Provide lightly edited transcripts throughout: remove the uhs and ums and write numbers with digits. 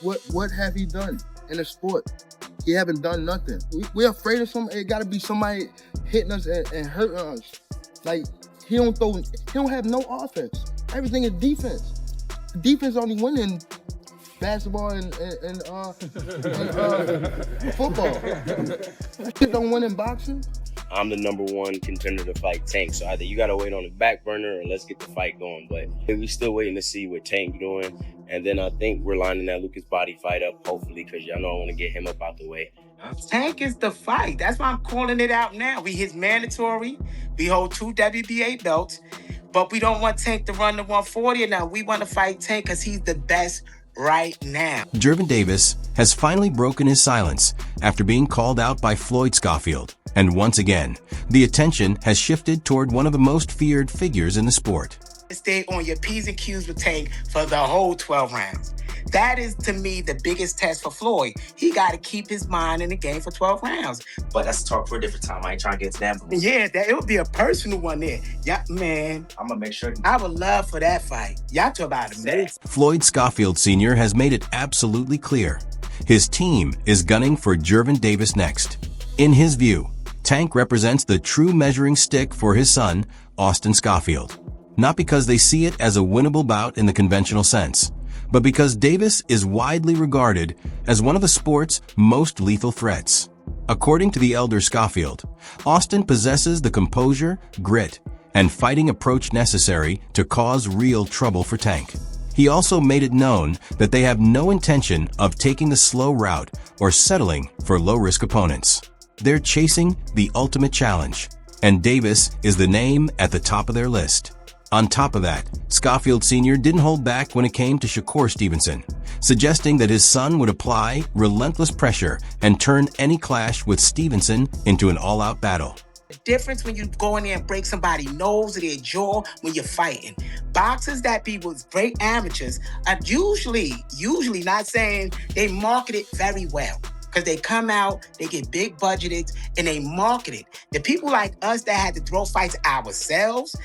What have he done in the sport? He haven't done nothing. We're afraid of somebody. It got to be somebody hitting us and hurting us. Like, he don't have no offense. Everything is defense. Defense only winning basketball and football. Shit don't win in boxing. I'm the #1 contender to fight Tank. So either you got to wait on the back burner or let's get the fight going. But we're still waiting to see what Tank doing. And then I think we're lining that Lucas Body fight up, hopefully, because y'all know I want to get him up out the way. Tank is the fight. That's why I'm calling it out now. His mandatory. We hold 2 WBA belts. But we don't want Tank to run the 140 now. We want to fight Tank because he's the best right now. Gervonta Davis has finally broken his silence after being called out by Floyd Schofield. And once again, the attention has shifted toward one of the most feared figures in the sport. Stay on your P's and Q's with Tank for the whole 12 rounds. That is, to me, the biggest test for Floyd. He got to keep his mind in the game for 12 rounds. But that's a talk for a different time. I ain't trying to get to that. Yeah, it would be a personal one there. Yeah, man. I'm going to make sure. I would love for that fight. Y'all talk about it, man. Floyd Schofield Sr. has made it absolutely clear. His team is gunning for Gervonta Davis next. In his view, Tank represents the true measuring stick for his son, Austin Schofield. Not because they see it as a winnable bout in the conventional sense, but because Davis is widely regarded as one of the sport's most lethal threats. According to the elder Schofield, Austin possesses the composure, grit, and fighting approach necessary to cause real trouble for Tank. He also made it known that they have no intention of taking the slow route or settling for low-risk opponents. They're chasing the ultimate challenge, and Davis is the name at the top of their list. On top of that, Schofield Sr. didn't hold back when it came to Shakur Stevenson, suggesting that his son would apply relentless pressure and turn any clash with Stevenson into an all-out battle. The difference when you go in there and break somebody's nose or their jaw when you're fighting. Boxers that be with great amateurs are usually not saying they market it very well. Because they come out, they get big budgeted, and they market it. The people like us that had to throw fights ourselves,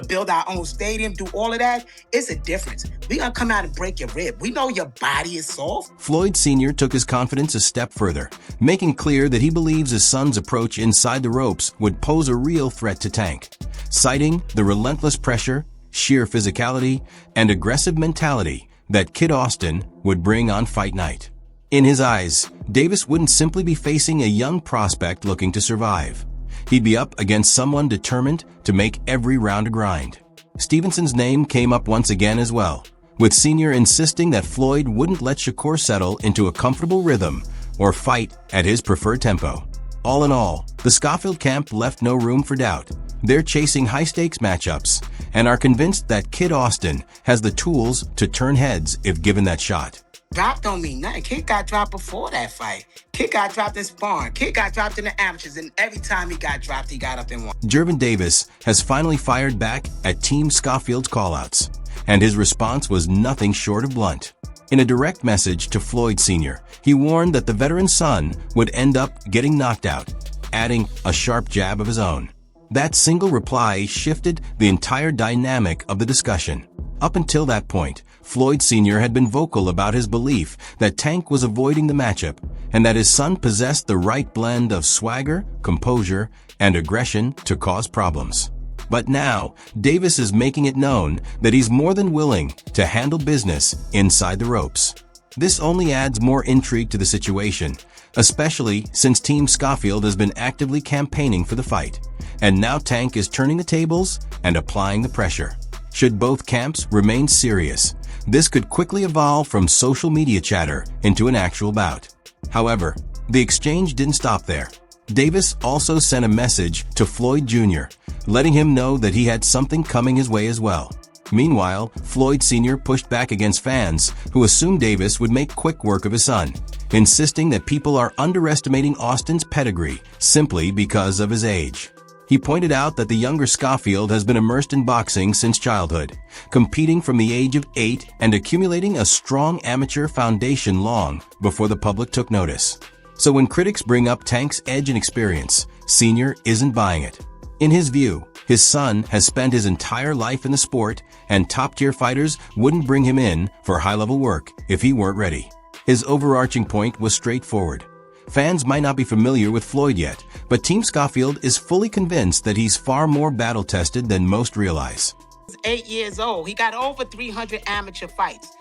build our own stadium, do all of that, it's a difference. We gonna come out and break your rib. We know your body is soft. Floyd Sr. took his confidence a step further, making clear that he believes his son's approach inside the ropes would pose a real threat to Tank, citing the relentless pressure, sheer physicality, and aggressive mentality that Kid Austin would bring on fight night. In his eyes, Davis wouldn't simply be facing a young prospect looking to survive. He'd be up against someone determined to make every round a grind. Stevenson's name came up once again as well, with Sr. insisting that Floyd wouldn't let Shakur settle into a comfortable rhythm or fight at his preferred tempo. All in all, the Schofield camp left no room for doubt. They're chasing high-stakes matchups and are convinced that Kid Austin has the tools to turn heads if given that shot. Drop don't mean nothing. Kid got dropped before that fight. Kid got dropped in sparring. Kid got dropped in the amateurs, and every time he got dropped, he got up and won. Gervonta Davis has finally fired back at Team Schofield's callouts, and his response was nothing short of blunt. In a direct message to Floyd Sr., he warned that the veteran's son would end up getting knocked out, adding a sharp jab of his own. That single reply shifted the entire dynamic of the discussion. Up until that point, Floyd Sr. had been vocal about his belief that Tank was avoiding the matchup and that his son possessed the right blend of swagger, composure, and aggression to cause problems. But now, Davis is making it known that he's more than willing to handle business inside the ropes. This only adds more intrigue to the situation, especially since Team Schofield has been actively campaigning for the fight, and now Tank is turning the tables and applying the pressure. Should both camps remain serious, this could quickly evolve from social media chatter into an actual bout. However, the exchange didn't stop there. Davis also sent a message to Floyd Jr., letting him know that he had something coming his way as well. Meanwhile, Floyd Sr. pushed back against fans who assumed Davis would make quick work of his son, insisting that people are underestimating Austin's pedigree simply because of his age. He pointed out that the younger Schofield has been immersed in boxing since childhood, competing from the age of 8 and accumulating a strong amateur foundation long before the public took notice. So when critics bring up Tank's edge and experience, Sr. isn't buying it. In his view, his son has spent his entire life in the sport, and top-tier fighters wouldn't bring him in for high-level work if he weren't ready. His overarching point was straightforward. Fans might not be familiar with Floyd yet, but Team Schofield is fully convinced that he's far more battle-tested than most realize. He's 8 years old. He got over 300 amateur fights.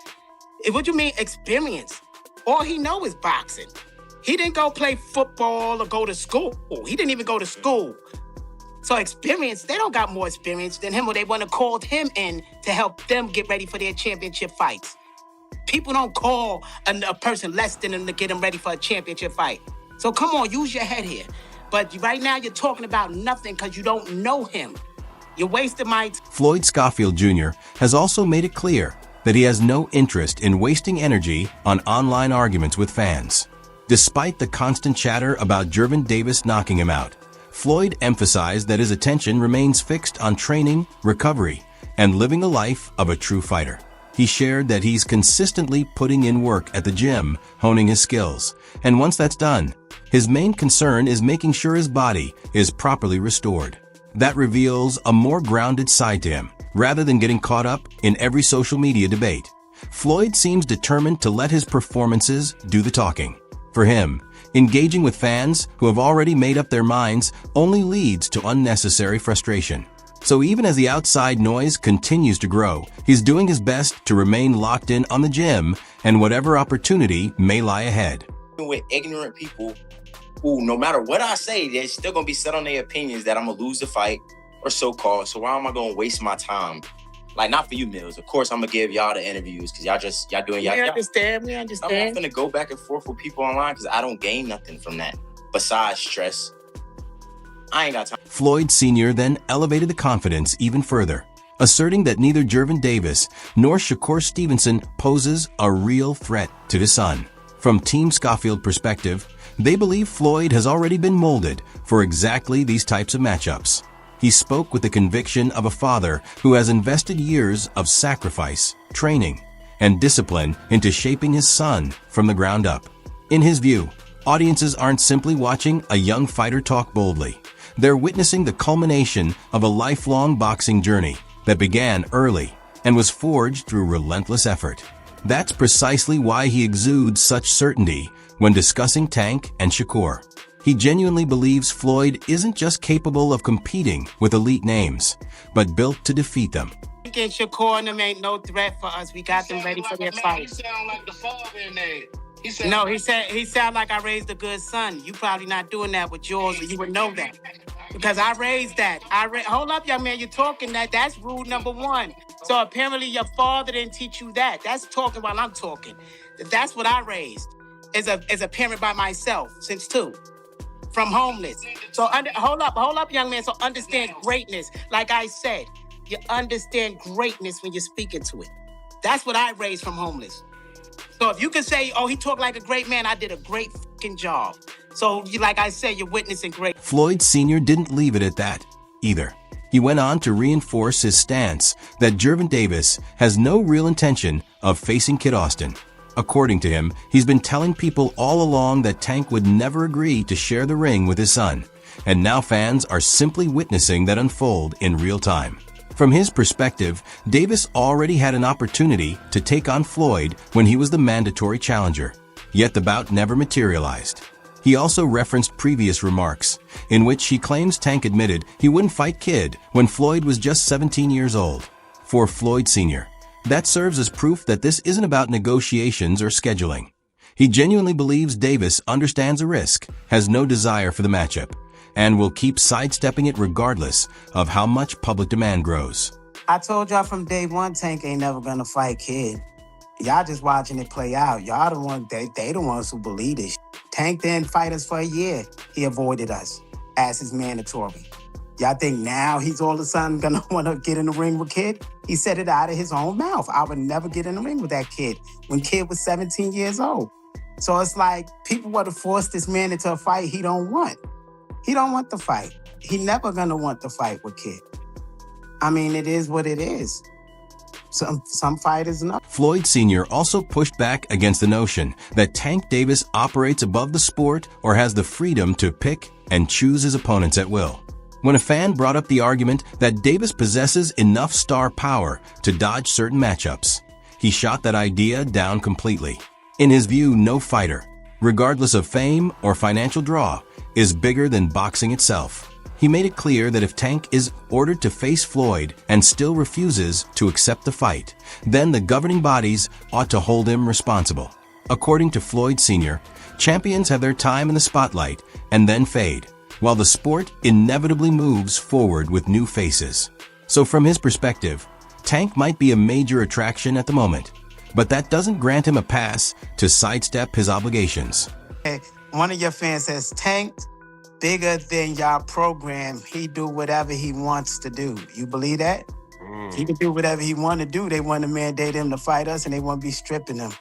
What do you mean experience? All he know is boxing. He didn't go play football or go to school. He didn't even go to school. So experience, they don't got more experience than him, or they want to call him in to help them get ready for their championship fights. People don't call a person less than them to get them ready for a championship fight. So come on, use your head here. But right now you're talking about nothing because you don't know him. You're wasting my time. Floyd Schofield Jr. has also made it clear that he has no interest in wasting energy on online arguments with fans. Despite the constant chatter about Gervonta Davis knocking him out, Floyd emphasized that his attention remains fixed on training, recovery, and living the life of a true fighter. He shared that he's consistently putting in work at the gym, honing his skills, and once that's done, his main concern is making sure his body is properly restored. That reveals a more grounded side to him, rather than getting caught up in every social media debate. Floyd seems determined to let his performances do the talking. For him, engaging with fans who have already made up their minds only leads to unnecessary frustration. So even as the outside noise continues to grow, he's doing his best to remain locked in on the gym and whatever opportunity may lie ahead. With ignorant people who, no matter what I say, they're still going to be set on their opinions that I'm going to lose the fight or so-called. So why am I going to waste my time? Like, not for you, Mills. Of course, I'm going to give y'all the interviews because y'all doing y'all. We understand. I'm not going to go back and forth with people online because I don't gain nothing from that besides stress. I ain't got time. Floyd Sr. then elevated the confidence even further, asserting that neither Gervonta Davis nor Shakur Stevenson poses a real threat to his son. From Team Schofield perspective, they believe Floyd has already been molded for exactly these types of matchups. He spoke with the conviction of a father who has invested years of sacrifice, training, and discipline into shaping his son from the ground up. In his view, audiences aren't simply watching a young fighter talk boldly. They're witnessing the culmination of a lifelong boxing journey that began early and was forged through relentless effort. That's precisely why he exudes such certainty when discussing Tank and Shakur. He genuinely believes Floyd isn't just capable of competing with elite names, but built to defeat them. Tank and Shakur and them ain't no threat for us. We got them ready for their fight. He sound like the father in there. He sound like I raised a good son. You probably not doing that with yours, or you would know that. Because I raised that. Hold up, young man, you're talking that. That's rule number one. So apparently your father didn't teach you that. That's talking while I'm talking. That's what I raised as a parent by myself since 2. From homeless. So hold up, young man. So understand greatness. Like I said, you understand greatness when you're speaking to it. That's what I raised from homeless. So if you can say, oh, he talked like a great man, I did a great fucking job. So like I said, you're witnessing great. Floyd Sr. didn't leave it at that either. He went on to reinforce his stance that Gervonta Davis has no real intention of facing Kid Austin. According to him, he's been telling people all along that Tank would never agree to share the ring with his son, and now fans are simply witnessing that unfold in real time. From his perspective, Davis already had an opportunity to take on Floyd when he was the mandatory challenger, yet the bout never materialized. He also referenced previous remarks, in which he claims Tank admitted he wouldn't fight Kid when Floyd was just 17 years old. For Floyd Sr., that serves as proof that this isn't about negotiations or scheduling. He genuinely believes Davis understands the risk, has no desire for the matchup, and will keep sidestepping it regardless of how much public demand grows. I told y'all from day one, Tank ain't never gonna fight Kid. Y'all just watching it play out. Y'all the ones, they the ones who believe this. Tank didn't fight us for a year. He avoided us as his mandatory. Y'all think now he's all of a sudden gonna wanna get in the ring with Kid? He said it out of his own mouth. I would never get in the ring with that kid when Kid was 17 years old. So it's like people want to force this man into a fight he don't want. He don't want the fight. He never gonna want the fight with Kid. I mean, it is what it is. Some fighters know. Floyd Sr. also pushed back against the notion that Tank Davis operates above the sport or has the freedom to pick and choose his opponents at will. When a fan brought up the argument that Davis possesses enough star power to dodge certain matchups, he shot that idea down completely. In his view, no fighter, regardless of fame or financial draw, is bigger than boxing itself. He made it clear that if Tank is ordered to face Floyd and still refuses to accept the fight, then the governing bodies ought to hold him responsible. According to Floyd Sr., champions have their time in the spotlight and then fade, while the sport inevitably moves forward with new faces. So from his perspective, Tank might be a major attraction at the moment, but that doesn't grant him a pass to sidestep his obligations. One of your fans says, Tank, bigger than y'all program, he do whatever he wants to do. You believe that? He can do whatever he want to do. They want to mandate him to fight us, and they want to be stripping him.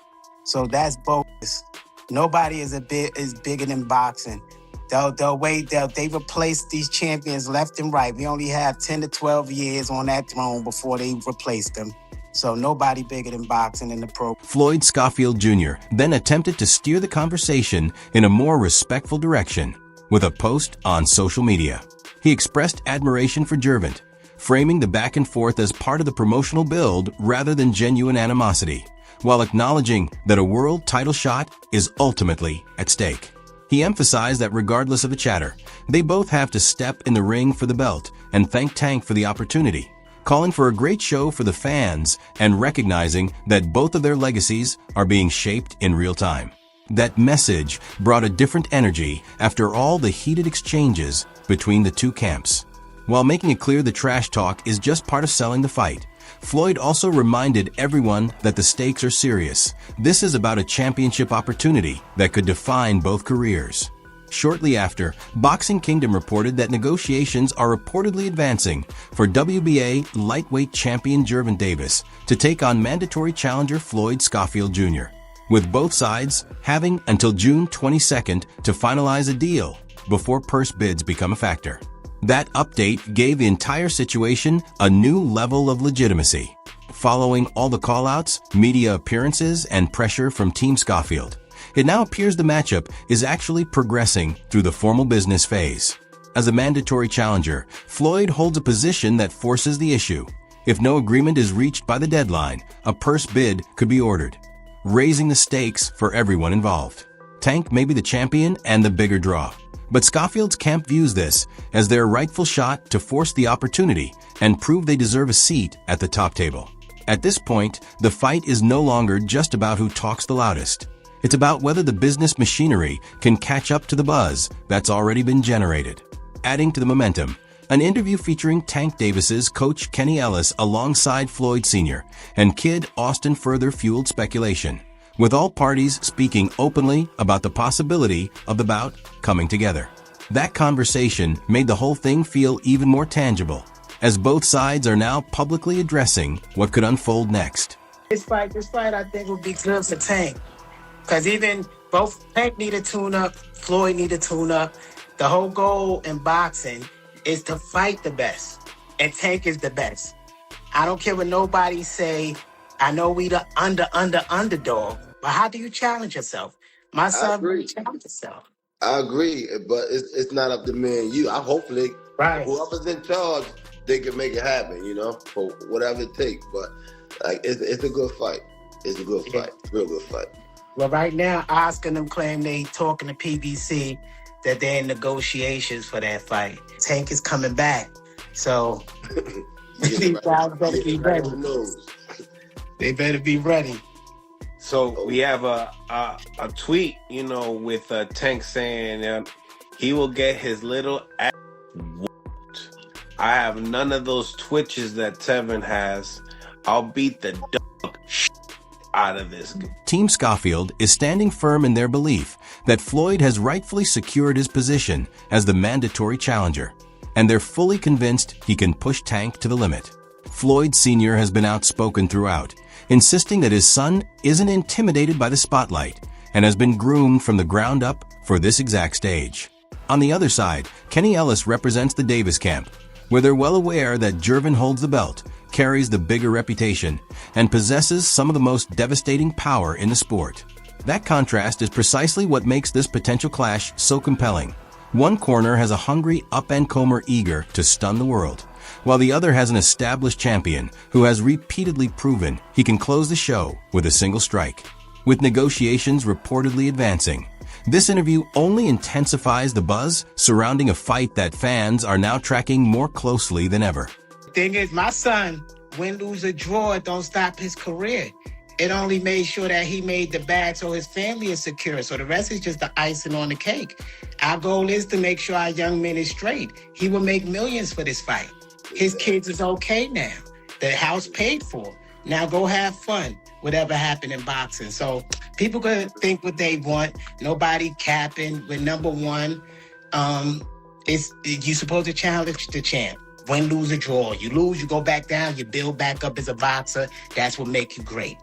So that's bogus. Nobody is bigger than boxing. They replace these champions left and right. We only have 10 to 12 years on that throne before they replace them. So nobody bigger than boxing in the pro. Floyd Schofield Jr. then attempted to steer the conversation in a more respectful direction with a post on social media. He expressed admiration for Gervonta, framing the back and forth as part of the promotional build rather than genuine animosity, while acknowledging that a world title shot is ultimately at stake. He emphasized that regardless of the chatter, they both have to step in the ring for the belt and thanked Tank for the opportunity, calling for a great show for the fans and recognizing that both of their legacies are being shaped in real time. That message brought a different energy after all the heated exchanges between the two camps. While making it clear the trash talk is just part of selling the fight, Floyd also reminded everyone that the stakes are serious. This is about a championship opportunity that could define both careers. Shortly after, Boxing Kingdom reported that negotiations are reportedly advancing for WBA lightweight champion Gervonta Davis to take on mandatory challenger Floyd Schofield Jr., with both sides having until June 22nd to finalize a deal before purse bids become a factor. That update gave the entire situation a new level of legitimacy. Following all the callouts, media appearances, and pressure from Team Schofield, it now appears the matchup is actually progressing through the formal business phase. As a mandatory challenger, Floyd holds a position that forces the issue. If no agreement is reached by the deadline, a purse bid could be ordered, raising the stakes for everyone involved. Tank may be the champion and the bigger draw, but Schofield's camp views this as their rightful shot to force the opportunity and prove they deserve a seat at the top table. At this point, the fight is no longer just about who talks the loudest. It's about whether the business machinery can catch up to the buzz that's already been generated. Adding to the momentum, an interview featuring Tank Davis's coach Kenny Ellis alongside Floyd Sr. and Kid Austin further fueled speculation, with all parties speaking openly about the possibility of the bout coming together. That conversation made the whole thing feel even more tangible, as both sides are now publicly addressing what could unfold next. This fight, I think would be good for Tank. Because even both Tank need a tune-up, Floyd need a tune-up. The whole goal in boxing is to fight the best. And Tank is the best. I don't care what nobody say. I know we the underdog. But how do you challenge yourself? My son really challenge himself. I agree, but it's not up to me and you. Hopefully, right, whoever's in charge, they can make it happen, for whatever it takes. But it's a good fight. It's a good fight. Real good fight. Well, right now, Oscar and them claim they talking to PBC that they're in negotiations for that fight. Tank is coming back. So these guys better be ready. They better be ready. So we have a tweet, with Tank saying he will get his little ass whooped. I have none of those twitches that Tevin has. I'll beat the dog out of this. Team Schofield is standing firm in their belief that Floyd has rightfully secured his position as the mandatory challenger, and they're fully convinced he can push Tank to the limit. Floyd Sr. has been outspoken throughout, insisting that his son isn't intimidated by the spotlight and has been groomed from the ground up for this exact stage. On the other side, Kenny Ellis represents the Davis camp, where they're well aware that Gervonta holds the belt, carries the bigger reputation, and possesses some of the most devastating power in the sport. That contrast is precisely what makes this potential clash so compelling. One corner has a hungry up-and-comer eager to stun the world, while the other has an established champion who has repeatedly proven he can close the show with a single strike. with negotiations reportedly advancing. This interview only intensifies the buzz surrounding a fight that fans are now tracking more closely than ever. Thing is, my son, win, lose, or draw, it don't stop his career. It only made sure that he made the bag so his family is secure. So the rest is just the icing on the cake. Our goal is to make sure our young man is straight. He will make millions for this fight. His kids is okay now. The house paid for. Now go have fun, whatever happened in boxing. So people can think what they want. Nobody capping. We're number one. You supposed to challenge the champ. Win, lose, or draw. You lose, you go back down, you build back up as a boxer. That's what makes you great.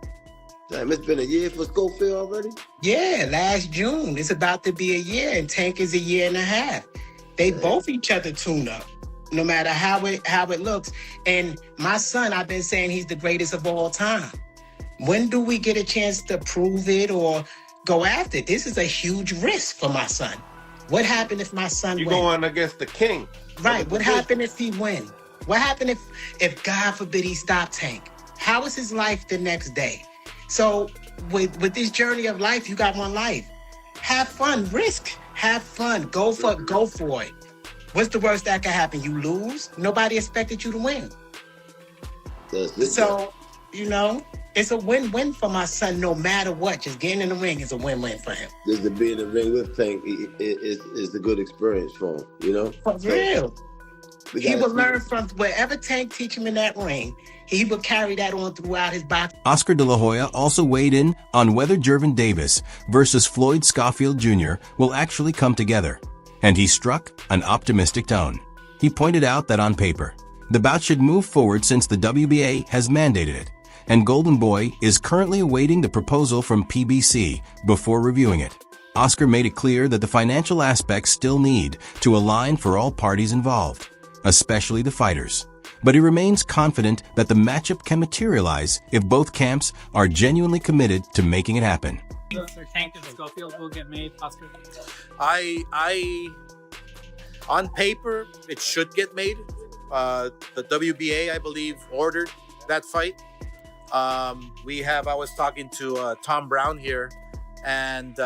Damn, it's been a year for Schofield already? Yeah, last June. It's about to be a year, and Tank is a year and a half. They both each other tune up, no matter how it looks. And my son, I've been saying he's the greatest of all time. When do we get a chance to prove it or go after it? This is a huge risk for my son. What happened if my son You're wins? going against the king. Right. What happened if he win? What happened if God forbid he stopped Tank? How is his life the next day? So with this journey of life, you got one life. Have fun, risk, have fun, go for it. What's the worst that can happen? You lose. Nobody expected you to win. So, it's a win-win for my son no matter what. Just getting in the ring is a win-win for him. Just to be in the ring with Tank is a good experience for him, For real. He will learn from wherever Tank teach him in that ring. He will carry that on throughout his boxing. Oscar De La Hoya also weighed in on whether Gervonta Davis versus Floyd Schofield Jr. will actually come together, and he struck an optimistic tone. He pointed out that on paper, the bout should move forward since the WBA has mandated it, and Golden Boy is currently awaiting the proposal from PBC before reviewing it. Oscar made it clear that the financial aspects still need to align for all parties involved, especially the fighters. But he remains confident that the matchup can materialize if both camps are genuinely committed to making it happen. Tank and Schofield will get made, Oscar? On paper, it should get made. The WBA, I believe, ordered that fight. I was talking to Tom Brown here, and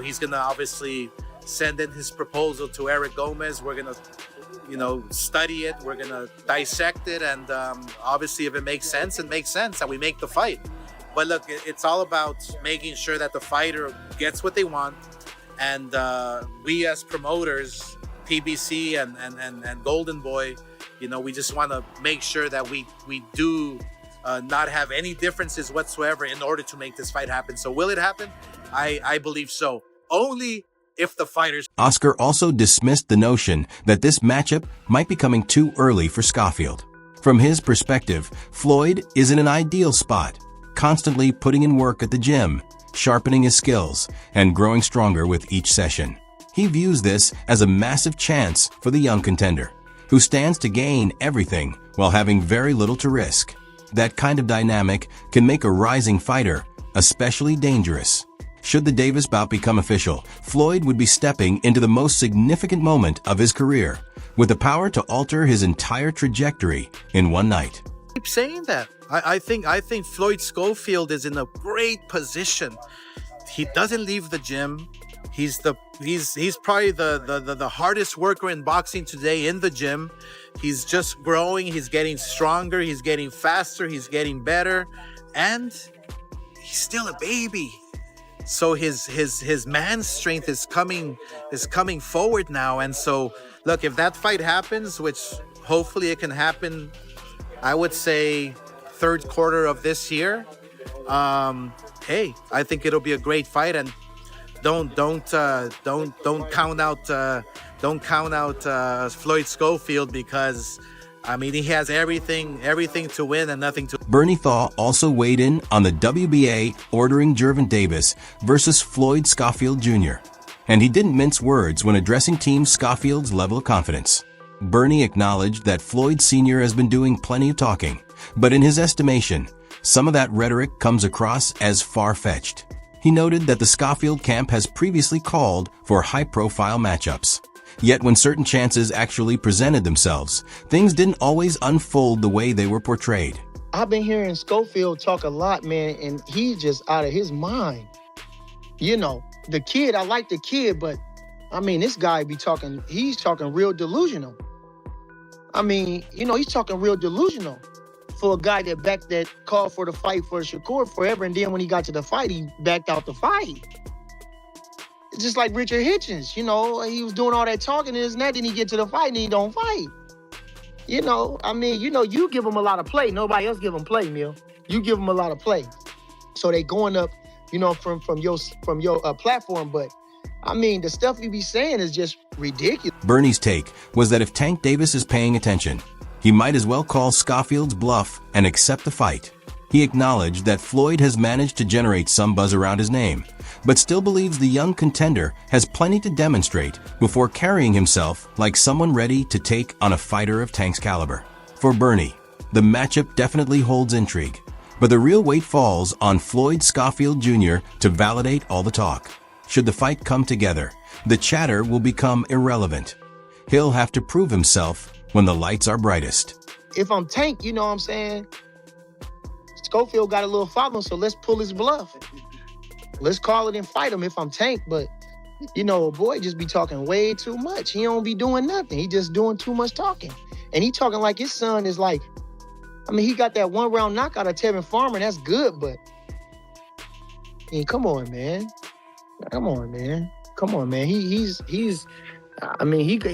he's gonna obviously send in his proposal to Eric Gomez. We're gonna study it, we're gonna dissect it, and obviously if it makes sense, it makes sense that we make the fight. But look, it's all about making sure that the fighter gets what they want, and we as promoters, PBC and Golden Boy, we just want to make sure that we do not have any differences whatsoever in order to make this fight happen. So will it happen? I believe so. Only if the fighters... Oscar also dismissed the notion that this matchup might be coming too early for Schofield. From his perspective, Floyd is in an ideal spot, constantly putting in work at the gym, sharpening his skills, and growing stronger with each session. He views this as a massive chance for the young contender, who stands to gain everything while having very little to risk. That kind of dynamic can make a rising fighter especially dangerous. Should the Davis bout become official, Floyd would be stepping into the most significant moment of his career, with the power to alter his entire trajectory in one night. I keep saying that. I think Floyd Schofield is in a great position. He doesn't leave the gym. He's probably the hardest worker in boxing today in the gym. He's just growing. He's getting stronger. He's getting faster. He's getting better, and he's still a baby. So his man strength is coming forward now. And so, look, if that fight happens, which hopefully it can happen, I would say third quarter of this year. Hey, I think it'll be a great fight, and don't count out Floyd Schofield, because he has everything to win and nothing to... Bernie Thaw also weighed in on the WBA ordering Gervonta Davis versus Floyd Schofield Jr., and he didn't mince words when addressing Team Schofield's level of confidence. Bernie acknowledged that Floyd Sr. has been doing plenty of talking, but in his estimation, some of that rhetoric comes across as far-fetched. He noted that the Schofield camp has previously called for high-profile matchups. Yet when certain chances actually presented themselves, things didn't always unfold the way they were portrayed. I've been hearing Schofield talk a lot, man, and he's just out of his mind. You know, the kid, I like the kid, but I mean, this guy he's talking real delusional. I mean, you know, he's talking real delusional for a guy that called for the fight for Shakur forever, and then when he got to the fight, he backed out the fight. It's just like Richard Hitchens, you know, he was doing all that talking and this and that, then he get to the fight and he don't fight. You know, I mean, you know, you give him a lot of play. Nobody else give him play, Mill. You give him a lot of play. So they going up, you know, from your platform, but I mean, the stuff you be saying is just ridiculous. Bernie's take was that if Tank Davis is paying attention, he might as well call Schofield's bluff and accept the fight. He acknowledged that Floyd has managed to generate some buzz around his name, but still believes the young contender has plenty to demonstrate before carrying himself like someone ready to take on a fighter of Tank's caliber. For Bernie, the matchup definitely holds intrigue, but the real weight falls on Floyd Schofield Jr. to validate all the talk. Should the fight come together, the chatter will become irrelevant. He'll have to prove himself when the lights are brightest. If I'm Tank, you know what I'm saying? Schofield got a little following, so let's pull his bluff. Let's call it and fight him if I'm Tank, but, you know, boy just be talking way too much. He don't be doing nothing. He just doing too much talking. And he talking like his son is like, I mean, he got that one-round knockout of Tevin Farmer, and that's good, but, I mean, come on, man. Come on, man. Come on, man. He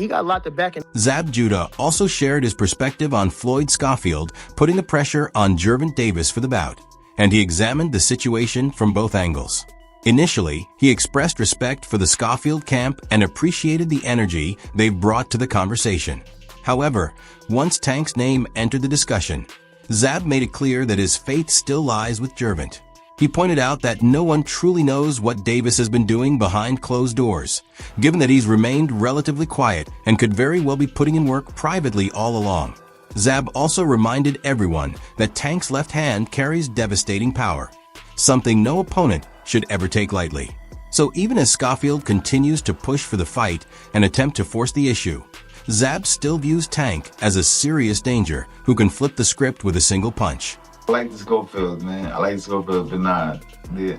got a lot to back in. Zab Judah also shared his perspective on Floyd Schofield putting the pressure on Gervonta Davis for the bout, and he examined the situation from both angles. Initially, he expressed respect for the Schofield camp and appreciated the energy they've brought to the conversation. However, once Tank's name entered the discussion, Zab made it clear that his fate still lies with Gervonta. He pointed out that no one truly knows what Davis has been doing behind closed doors, given that he's remained relatively quiet and could very well be putting in work privately all along. Zab also reminded everyone that Tank's left hand carries devastating power, something no opponent should ever take lightly. So even as Schofield continues to push for the fight and attempt to force the issue, Zab still views Tank as a serious danger who can flip the script with a single punch. I like the Schofield, man. I like the Schofield, but nah.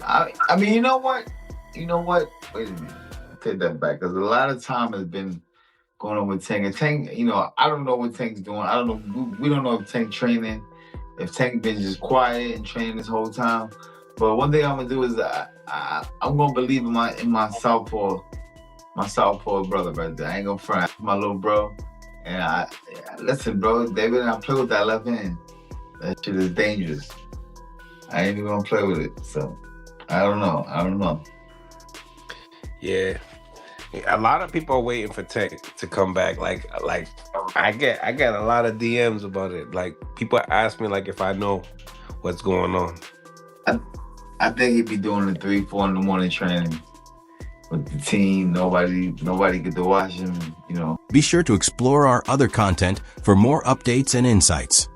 I mean, you know what? Wait a minute. Take that back, because a lot of time has been going on with Tank. And Tank, you know, I don't know what Tank's doing. I don't know. We don't know if Tank training, if Tank been just quiet and training this whole time. But one thing I'm gonna do is I'm gonna believe in my southpaw brother right there. I ain't gonna front. My little bro. And listen, bro, David, I play with that left hand. That shit is dangerous. I ain't even gonna play with it. So I don't know. Yeah. A lot of people are waiting for Tank to come back. Like I get a lot of DMs about it. Like people ask me like if I know what's going on. I think he'd be doing the 3-4 in the morning training with the team. Nobody get to watch him, you know. Be sure to explore our other content for more updates and insights.